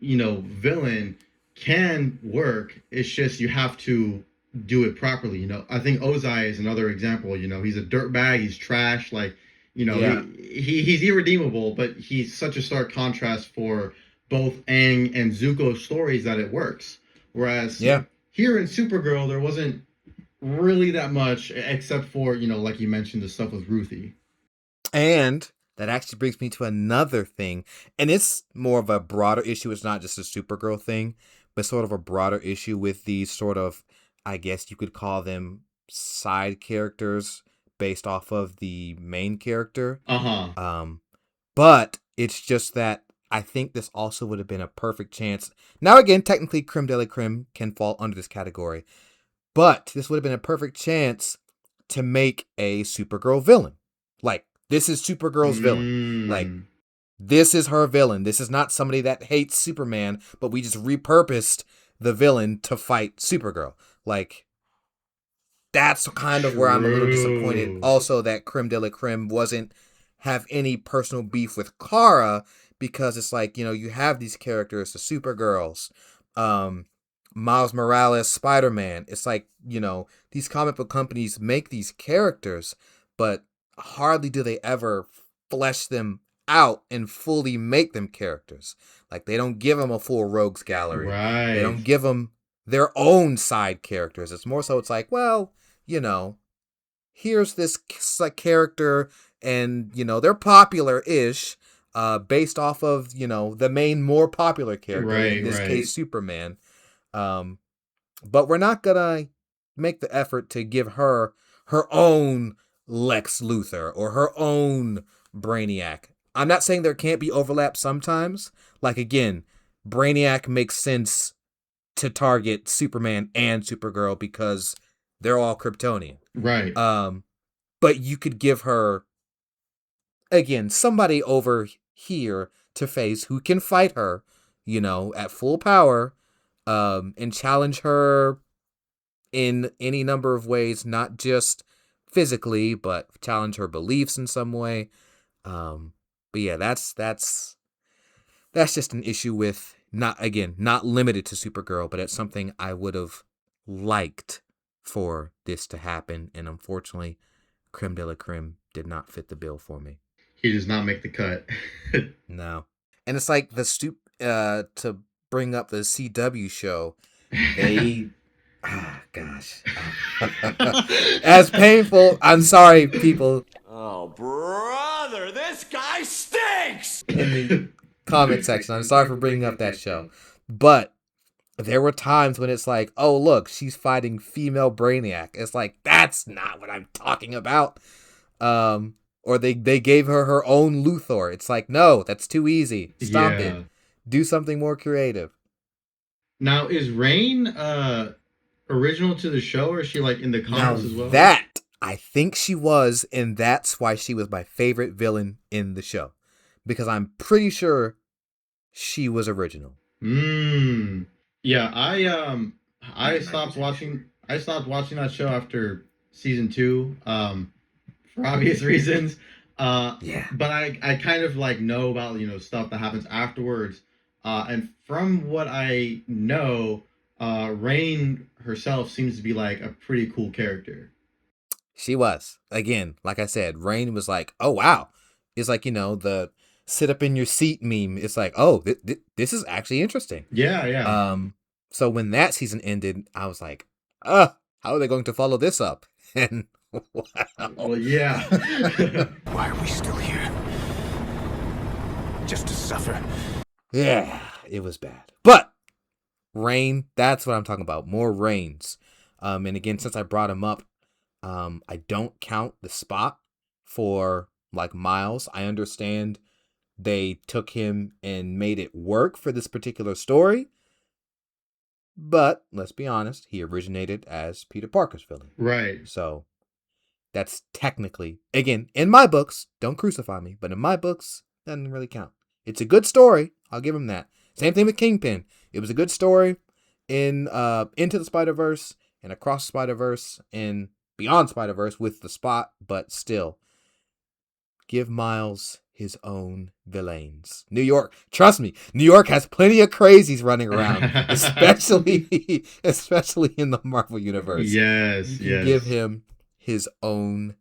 villain can work. It's just you have to do it properly. I think Ozai is another example. He's a dirtbag. He's trash. Like, he's irredeemable, but he's such a stark contrast for both Aang and Zuko's stories that it works. Whereas here in Supergirl, there wasn't really that much, except for, like you mentioned, the stuff with Ruthie. And that actually brings me to another thing, and it's more of a broader issue. It's not just a Supergirl thing, but sort of a broader issue with these sort of, I guess you could call them side characters based off of the main character. But it's just that I think this also would have been a perfect chance. Now, again, technically, Krem de la Krem can fall under this category, but this would have been a perfect chance to make a Supergirl villain. Like, this is Supergirl's villain. Like, this is her villain. This is not somebody that hates Superman, but we just repurposed the villain to fight Supergirl. Like, that's kind of where I'm a little disappointed. Also, that Krem de la Krem wasn't have any personal beef with Kara because it's like, you know, you have these characters, the Supergirls, um, Miles Morales, Spider-Man. It's like, you know, these comic book companies make these characters, but hardly do they ever flesh them out and fully make them characters. Like, they don't give them a full rogues gallery. They Right. don't give them their own side characters. It's more so it's like, well, you know, here's this character, and you know they're popular-ish, based off of, you know, the main more popular character, in Right. this Right. case Superman. But we're not gonna make the effort to give her her own Lex Luthor or her own Brainiac. I'm not saying there can't be overlap sometimes. Like, again, Brainiac makes sense to target Superman and Supergirl because they're all Kryptonian. Right. But you could give her, again, somebody over here to face who can fight her, you know, at full power, and challenge her in any number of ways, not just physically, but challenge her beliefs in some way. But yeah, that's just an issue with, not limited to Supergirl, but it's something I would have liked for this to happen, and unfortunately, Creme de la Creme did not fit the bill for me. He does not make the cut. No. And it's like to bring up the CW show, they gosh. As painful, I'm sorry, people. Oh, brother, this guy stinks! In the comment section, I'm sorry for bringing up that show. But there were times when it's like, oh, look, she's fighting female Brainiac. It's like, that's not what I'm talking about. Or they gave her own Luthor. It's like, no, that's too easy. Stop it. Do something more creative. Now, is Rain original to the show, or is she like in the comics as well? That I think she was, and that's why she was my favorite villain in the show. Because I'm pretty sure she was original. Yeah, I stopped watching that show after season 2, for obvious reasons. Yeah. But I kind of like know about, you know, stuff that happens afterwards. And from what I know, Rain herself seems to be like a pretty cool character. She was. Again, like I said, Rain was like, oh, wow. It's like, you know, the sit up in your seat meme. It's like, oh, this is actually interesting. Yeah. So when that season ended, I was like, how are they going to follow this up? And wow. Well, yeah. Why are we still here? Just to suffer? Yeah, it was bad. But Rain, that's what I'm talking about. More Rains. And again, since I brought him up, I don't count the spot for like Miles. I understand they took him and made it work for this particular story. But let's be honest, he originated as Peter Parker's villain. Right. So that's technically, again, in my books, don't crucify me, but in my books, doesn't really count. It's a good story. I'll give him that. Same thing with Kingpin. It was a good story in Into the Spider-Verse and Across the Spider-Verse and Beyond Spider-Verse with the Spot, but still, give Miles his own villains. New York, trust me, New York has plenty of crazies running around, especially in the Marvel universe. Yes. Give him his own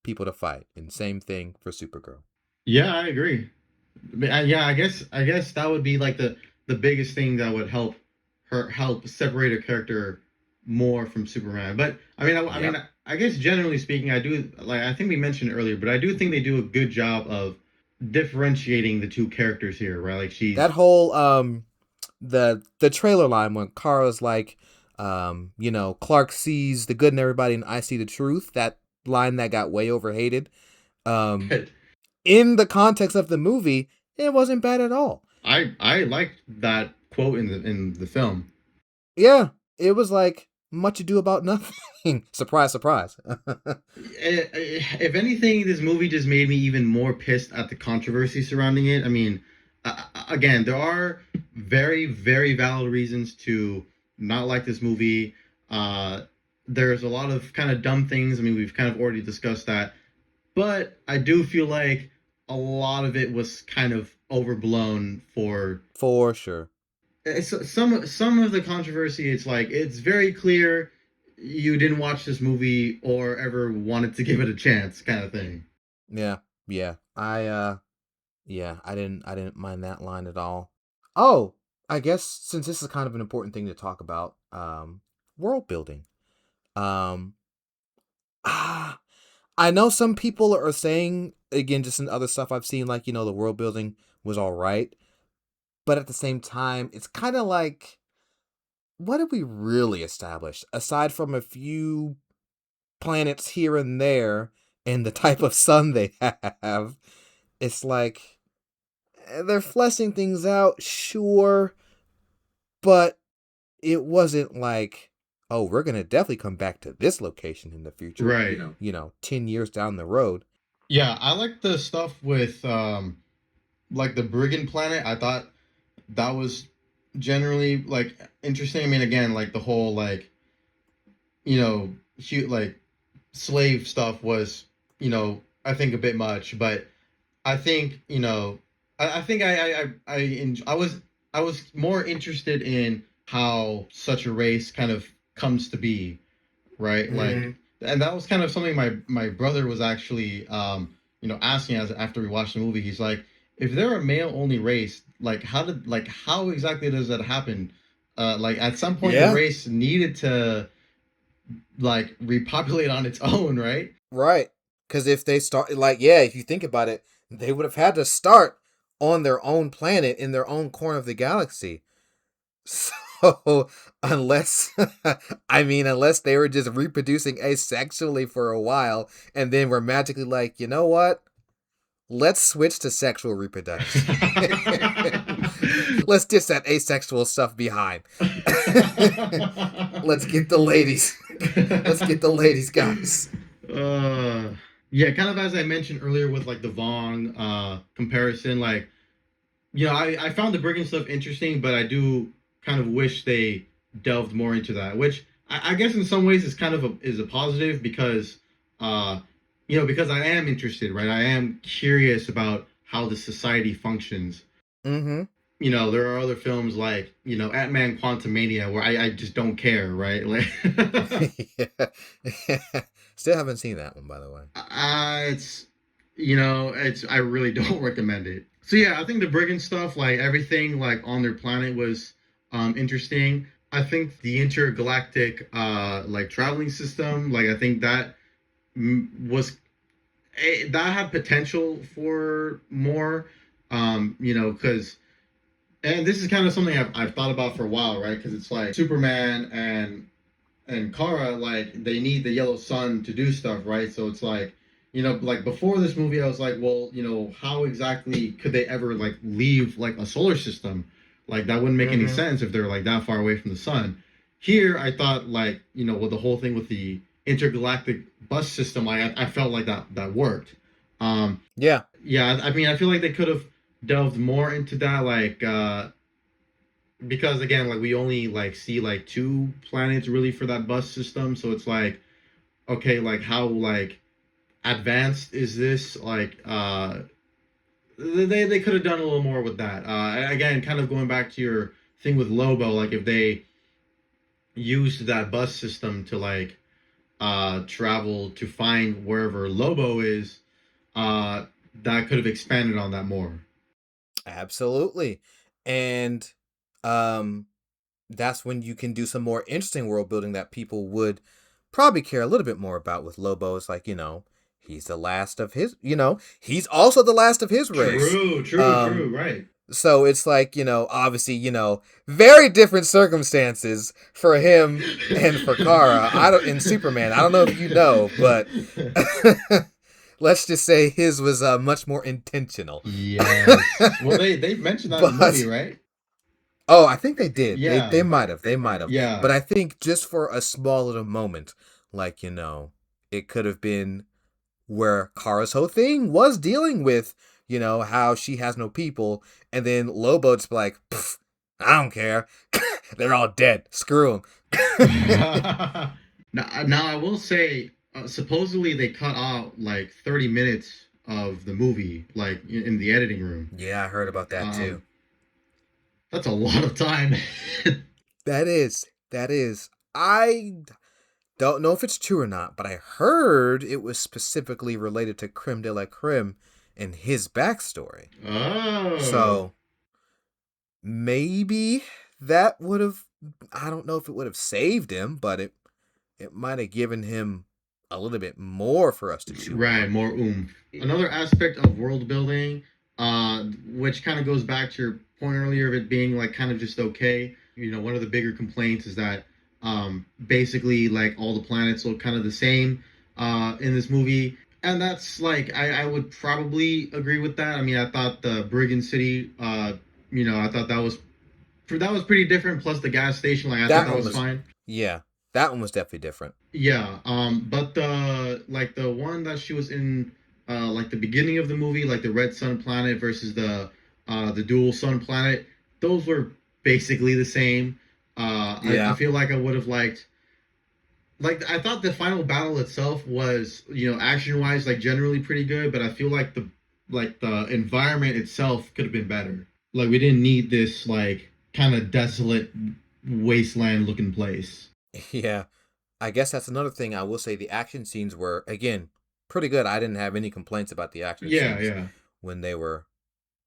people to fight, and same thing for Supergirl. Yeah, I agree. Yeah, I guess that would be like the biggest thing that would help separate a character more from Superman. But I mean, I guess generally speaking, I do, like, I think we mentioned earlier, but I do think they do a good job of differentiating the two characters here, right? Like, she's that whole the trailer line when Kara's like, you know, Clark sees the good in everybody and I see the truth. That line that got way overhated. In the context of the movie, it wasn't bad at all. I liked that quote in the film. Yeah, it was like much ado about nothing. Surprise, surprise. If anything, this movie just made me even more pissed at the controversy surrounding it. I mean, again, there are very, very valid reasons to not like this movie. There's a lot of kind of dumb things. I mean, we've kind of already discussed that. but I do feel like a lot of it was kind of overblown for For sure. some of the controversy. It's like it's very clear you didn't watch this movie or ever wanted to give it a chance, kind of thing. Yeah. Yeah. I didn't mind that line at all. Oh, I guess since this is kind of an important thing to talk about, world building. Um ah, I know some people are saying, again, just in other stuff I've seen, like, the world building was all right, but at the same time, it's kind of like, what did we really establish aside from a few planets here and there and the type of sun they have? It's like, they're fleshing things out, sure, but it wasn't like, oh, we're gonna definitely come back to this location in the future, Right. 10 years down the road. Yeah, I like the stuff with like the Brigand planet. I thought that was generally like interesting. I mean, again, like the whole like like slave stuff was I think a bit much, but I think I think I was more interested in how such a race kind of comes to be, right? Like, and that was kind of something my brother was actually asking us after we watched the movie. He's like, if they're a male only race, like how exactly does that happen? Like at some point the Yeah. race needed to like repopulate on its own, right? Right. Because if they start, like, yeah, if you think about it, they would have had to start on their own planet in their own corner of the galaxy. So, unless, unless they were just reproducing asexually for a while and then were magically like, you know what? Let's switch to sexual reproduction. Let's ditch that asexual stuff behind. Let's get the ladies. Let's get the ladies, guys. Yeah, kind of as I mentioned earlier with like the Vong comparison, like I found the Brigand stuff interesting, but I do kind of wish they delved more into that, which I guess in some ways is kind of is a positive because because I am interested, right? I am curious about how the society functions. Mm-hmm. There are other films like Ant-Man Quantumania where I just don't care, right? Like Yeah. Still haven't seen that one, by the way. it's I really don't recommend it. So yeah, I think the Brigand stuff, like everything like on their planet was interesting. I think the intergalactic like traveling system, like I think that was that had potential for more because and this is kind of something I've thought about for a while, right? Because it's like Superman and Kara, like they need the yellow sun to do stuff, right? So it's like, like before this movie, I was like, well, how exactly could they ever like leave like a solar system? Like that wouldn't make any sense if they're like that far away from the sun. Here, I thought like, with the whole thing with the intergalactic bus system, like I felt like that worked. Yeah. Yeah, I mean, I feel like they could have delved more into that, like because again, like we only like see like two planets really for that bus system, so it's like, okay, like how like advanced is this? Like they could have done a little more with that. Again, kind of going back to your thing with Lobo, like if they used that bus system to like travel to find wherever Lobo is, that could have expanded on that more. Absolutely. And that's when you can do some more interesting world building that people would probably care a little bit more about with Lobo. It's like, he's the last of his, he's also the last of his race. True, right. So it's like, obviously, very different circumstances for him and for Kara. In Superman, I don't know if you know, but let's just say his was much more intentional. Yes. Well, they mentioned that in the movie, right? Oh, I think they did. Yeah. They might have. They might have. Yeah. But I think just for a small little moment, like, it could have been where Kara's whole thing was dealing with, how she has no people. And then Lobo just be like, I don't care. They're all dead. Screw them. Now I will say, Supposedly they cut out like 30 minutes of the movie, like in the editing room. Yeah, I heard about that too. Um, that's a lot of time. That is. I don't know if it's true or not, but I heard it was specifically related to Creme de la Creme and his backstory. Oh, So maybe that would have, I don't know if it would have saved him, but it might have given him a little bit more for us to chew right, on. more oomph. Another aspect of world building, which kind of goes back to your point earlier of it being like kind of just okay. You know, one of the bigger complaints is that basically like all the planets look kind of the same in this movie. And that's like I would probably agree with that. I mean, I thought the Brigand City, I thought that was pretty different. Plus the gas station, like I thought That that one was was, fine. yeah, that one was definitely different. Yeah, but the one that she was in, like the beginning of the movie, like the Red Sun planet versus the Dual Sun planet, those were basically the same. I Yeah. feel like I would have liked, like I thought the final battle itself was, action wise, like generally pretty good, but I feel like the environment itself could have been better. Like we didn't need this like kind of desolate wasteland looking place. Yeah. I guess that's another thing I will say. The action scenes were, again, pretty good. I didn't have any complaints about the action Yeah, scenes yeah. when they were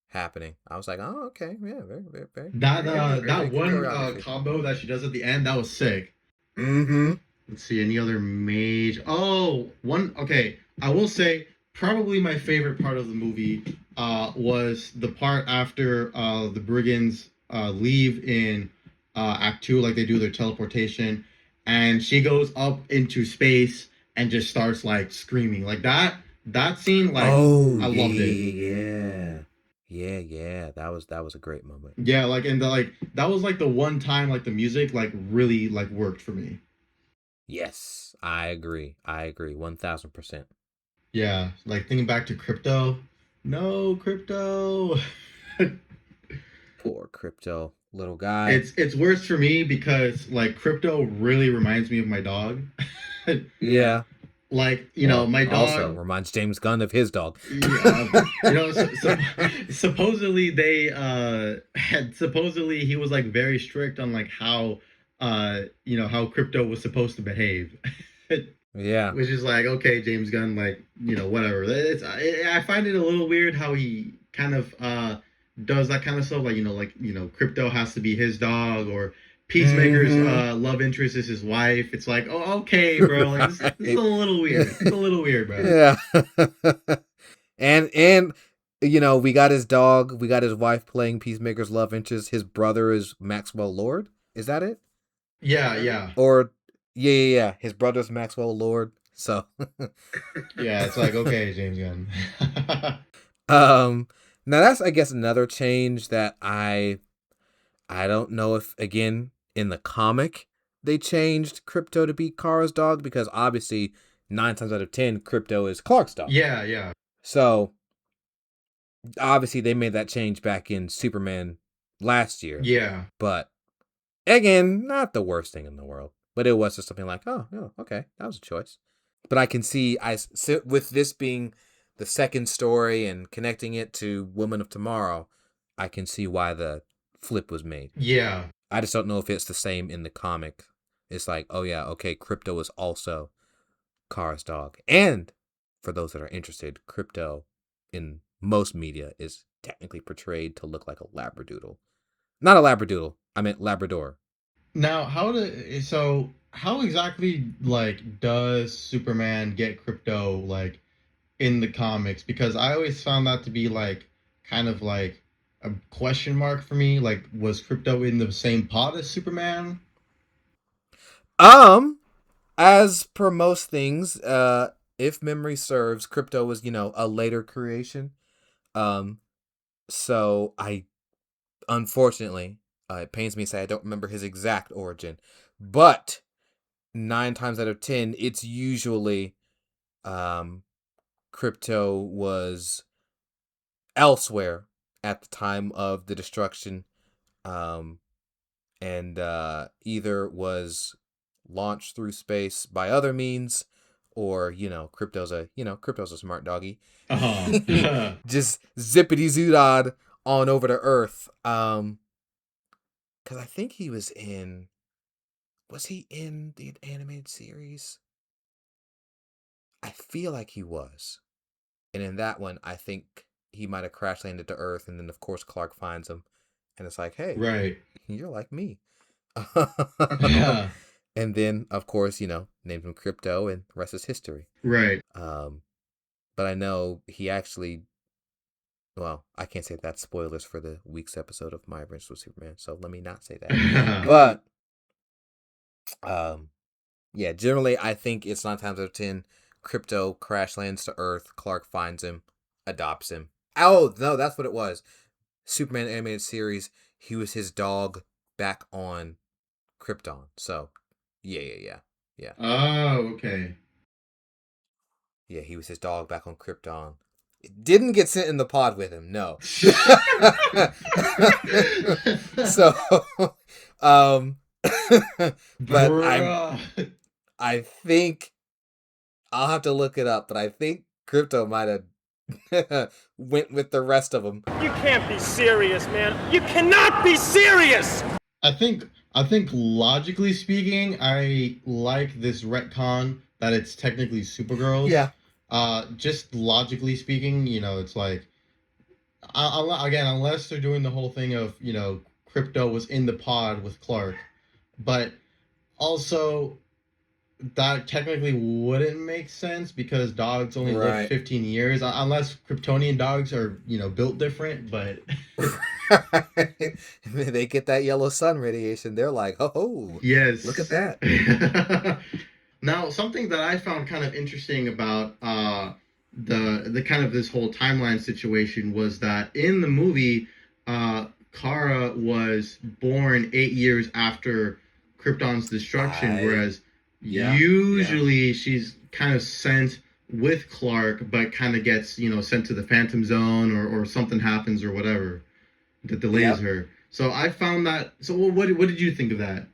happening. I was like, oh, okay, yeah, very, very, very, That very that good one choreography. combo that she does at the end, that was sick. Mm-hmm. Let's see, any other mage? Oh, one. Okay, I will say probably my favorite part of the movie was the part after the brigands leave in Act Two, like they do their teleportation, and she goes up into space and just starts like screaming like that. That scene, like Oh, I yeah, loved it. yeah, yeah, yeah, yeah. That was a great moment. Yeah, like and the like that was like the one time like the music like really like worked for me. Yes, I agree. I agree, 1000%. Yeah, like thinking back to crypto. No crypto. Poor Krypto, little guy. It's worse for me because like crypto really reminds me of my dog. Yeah. Like, Well, my also dog. reminds James Gunn of his dog. Yeah, supposedly they had supposedly he was like very strict on like how how crypto was supposed to behave. Yeah. Which is like, okay, James Gunn, like, whatever. I find it a little weird how he kind of does that kind of stuff. Like, Crypto has to be his dog, or Peacemaker's Mm-hmm. love interest is his wife. It's like, oh, okay, bro. Like, this is a little weird. It's a little weird, bro. Yeah. and we got his dog, we got his wife playing Peacemaker's love interest. His brother is Maxwell Lord. Is that it? Yeah, yeah. Or yeah. His brother's Maxwell Lord. So Yeah, it's like, okay, James Gunn. um now that's, I guess, another change that I don't know if, again, in the comic they changed Krypto to be Kara's dog, because obviously 9 times out of 10 Krypto is Clark's dog. Yeah, yeah. So obviously they made that change back in Superman last year. Yeah. But again, not the worst thing in the world. But it was just something like, oh, yeah, okay, that was a choice. But I can see, with this being the second story and connecting it to Woman of Tomorrow, I can see why the flip was made. Yeah. I just don't know if it's the same in the comic. It's like, oh yeah, okay, Krypto is also Kara's dog. And for those that are interested, Krypto in most media is technically portrayed to look like a Labradoodle. Not a Labradoodle, I meant Labrador. Now, how exactly like does Superman get crypto like in the comics? Because I always found that to be like kind of like a question mark for me. Like, was crypto in the same pot as Superman? As per most things, if memory serves, Krypto was, a later creation. Um, so I, unfortunately, it pains me to say I don't remember his exact origin, but 9 times out of 10, it's usually, um, Krypto was elsewhere at the time of the destruction, um, and either was launched through space by other means, or Krypto's a smart doggy. Uh-huh. Just zippity zoodod on over to Earth. Because I think he was in. Was he in the animated series? I feel like he was. And in that one, I think he might have crash landed to Earth, and then of course Clark finds him, and it's like, hey, Right. you're like me. Yeah. And then of course, named him Krypto, and the rest is history. Right. But I know he actually. Well, I can't say that's spoilers for the week's episode of My Adventures with Superman, so let me not say that. But, yeah, generally I think it's 9 times out of 10, Krypto crash lands to Earth, Clark finds him, adopts him. Oh, no, that's what it was. Superman animated series, he was his dog back on Krypton. So, yeah. Oh, okay. Yeah, he was his dog back on Krypton. Didn't get sent in the pod with him, no. So, but I think I'll have to look it up, but I think Krypto might have went with the rest of them. You can't be serious, man. You cannot be serious. I think logically speaking, I like this retcon that it's technically Supergirl. Yeah. Just logically speaking, it's like, again, unless they're doing the whole thing of, Krypto was in the pod with Clark, but also that technically wouldn't make sense because dogs only live 15 years, unless Kryptonian dogs are, built different, but... They get that yellow sun radiation. They're like, oh, yes, look at that. Now, something that I found kind of interesting about the kind of this whole timeline situation was that in the movie, Kara was born 8 years after Krypton's destruction, whereas usually she's kind of sent with Clark, but kind of gets sent to the Phantom Zone or something happens or whatever that delays her. So I found that. So what did you think of that?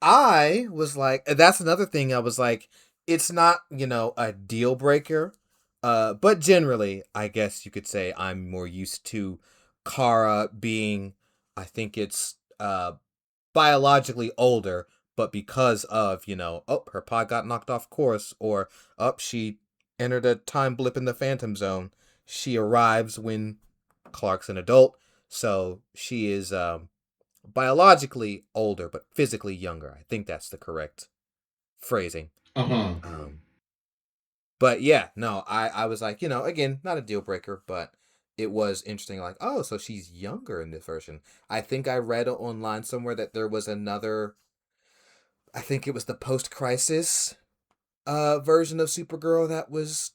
I was like, that's another thing. I was like, it's not, a deal breaker. But generally, I guess you could say I'm more used to Kara being, I think it's biologically older, but because of, her pod got knocked off course, or she entered a time blip in the Phantom Zone. She arrives when Clark's an adult, so she is biologically older, but physically younger. I think that's the correct phrasing. Uh-huh. But yeah, no, I was like, again, not a deal breaker, but it was interesting. Like, oh, so she's younger in this version. I think I read online somewhere that there was another, I think it was the post-crisis version of Supergirl that was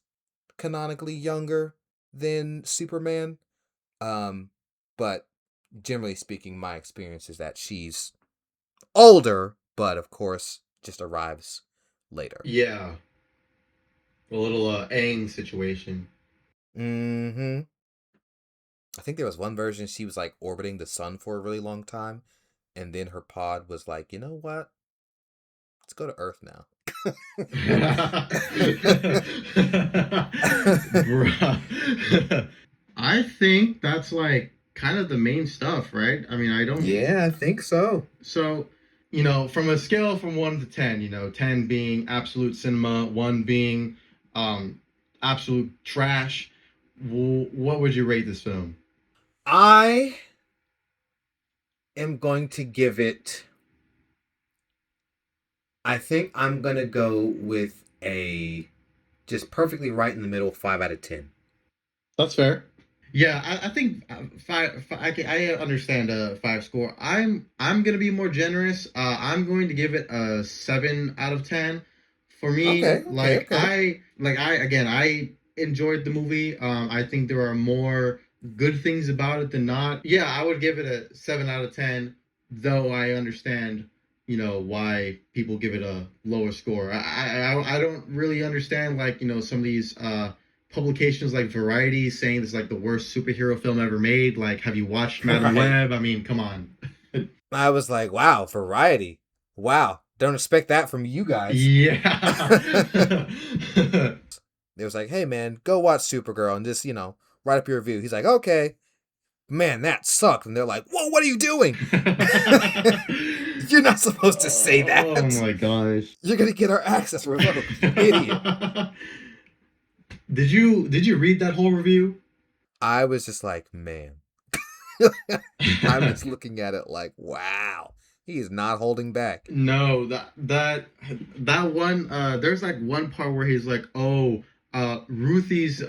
canonically younger than Superman. But generally speaking, my experience is that she's older, but of course just arrives later. Yeah. A little Aang situation. Mm-hmm. I think there was one version she was like orbiting the sun for a really long time, and then her pod was like, you know what? Let's go to Earth now. I think that's like kind of the main stuff, right? I mean, I don't... Yeah, I think so. So, from a scale from 1 to 10, 10 being absolute cinema, 1 being absolute trash, what would you rate this film? I am going to give it... I think I'm going to go with a just perfectly right in the middle 5 out of 10. That's fair. Yeah, I think I understand a 5 score. I'm gonna be more generous. I'm going to give it a 7 out of 10. For me, I enjoyed the movie. I think there are more good things about it than not. Yeah, I would give it a 7 out of 10. Though I understand, why people give it a lower score. I don't really understand some of these publications like Variety saying this is like the worst superhero film ever made. Like, have you watched Madam Web? I mean, come on. I was like, wow, Variety. Wow. Don't expect that from you guys. Yeah. It was like, hey man, go watch Supergirl and just, write up your review. He's like, okay. Man, that sucked. And they're like, whoa, what are you doing? You're not supposed to say that. Oh my gosh. You're gonna get our access revoked, you idiot. Did you read that whole review? I was just like, man. I was looking at it like, wow. He is not holding back. No, that one there's like one part where he's like, "Oh, Ruthie's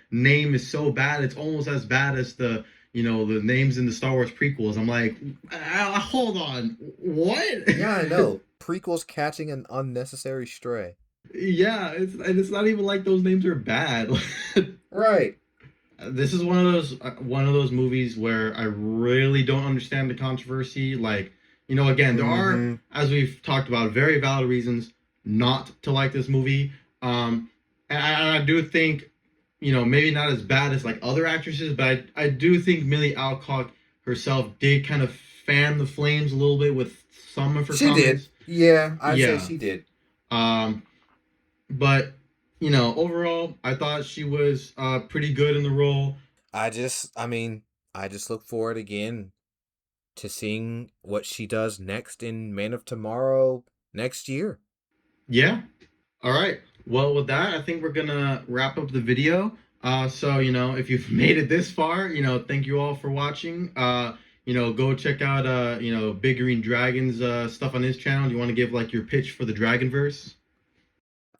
name is so bad. It's almost as bad as the names in the Star Wars prequels." I'm like, "Hold on. What?" Yeah, I know. Prequels catching an unnecessary stray. Yeah, it's not even like those names are bad. Right. This is one of those movies where I really don't understand the controversy. Like, again, there are, as we've talked about, very valid reasons not to like this movie. And I do think, maybe not as bad as like other actresses, but I do think Millie Alcock herself did kind of fan the flames a little bit with some of her comments. Did. Yeah, I'd Yeah. say she did. But overall, I thought she was pretty good in the role. I just look forward again to seeing what she does next in Man of Tomorrow next year. Yeah. All right. Well, with that, I think we're gonna wrap up the video. So if you've made it this far, thank you all for watching. Go check out Big Green Dragon's stuff on his channel. Do you want to give like your pitch for the Dragonverse?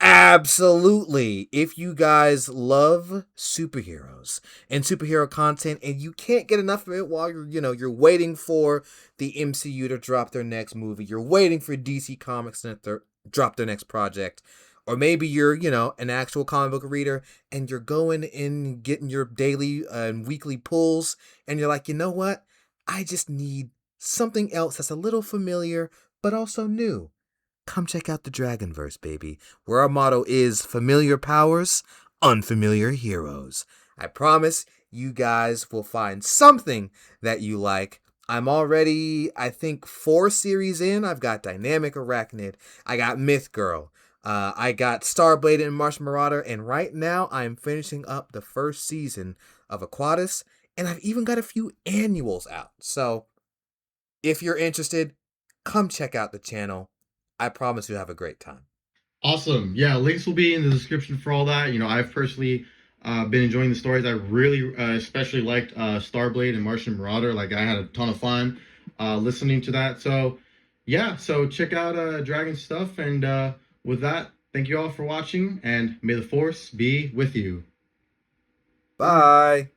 Absolutely. If you guys love superheroes and superhero content and you can't get enough of it while you're waiting for the MCU to drop their next movie, you're waiting for DC Comics to drop their next project, or maybe you're, an actual comic book reader and you're going and getting your daily and weekly pulls and you're like, you know what? I just need something else that's a little familiar but also new. Come check out the Dragonverse, baby, where our motto is familiar powers, unfamiliar heroes. I promise you guys will find something that you like. I'm already, I think, 4 series in. I've got Dynamic Arachnid. I got Myth Girl. I got Starblade and Martian Marauder. And right now, I'm finishing up the first season of Aquatis. And I've even got a few annuals out. So, if you're interested, come check out the channel. I promise you'll have a great time. Awesome. Yeah, links will be in the description for all that. I've personally been enjoying the stories. I really especially liked Starblade and Martian Marauder. Like, I had a ton of fun listening to that. So, yeah, so check out Dragon stuff. And with that, thank you all for watching, and may the Force be with you. Bye.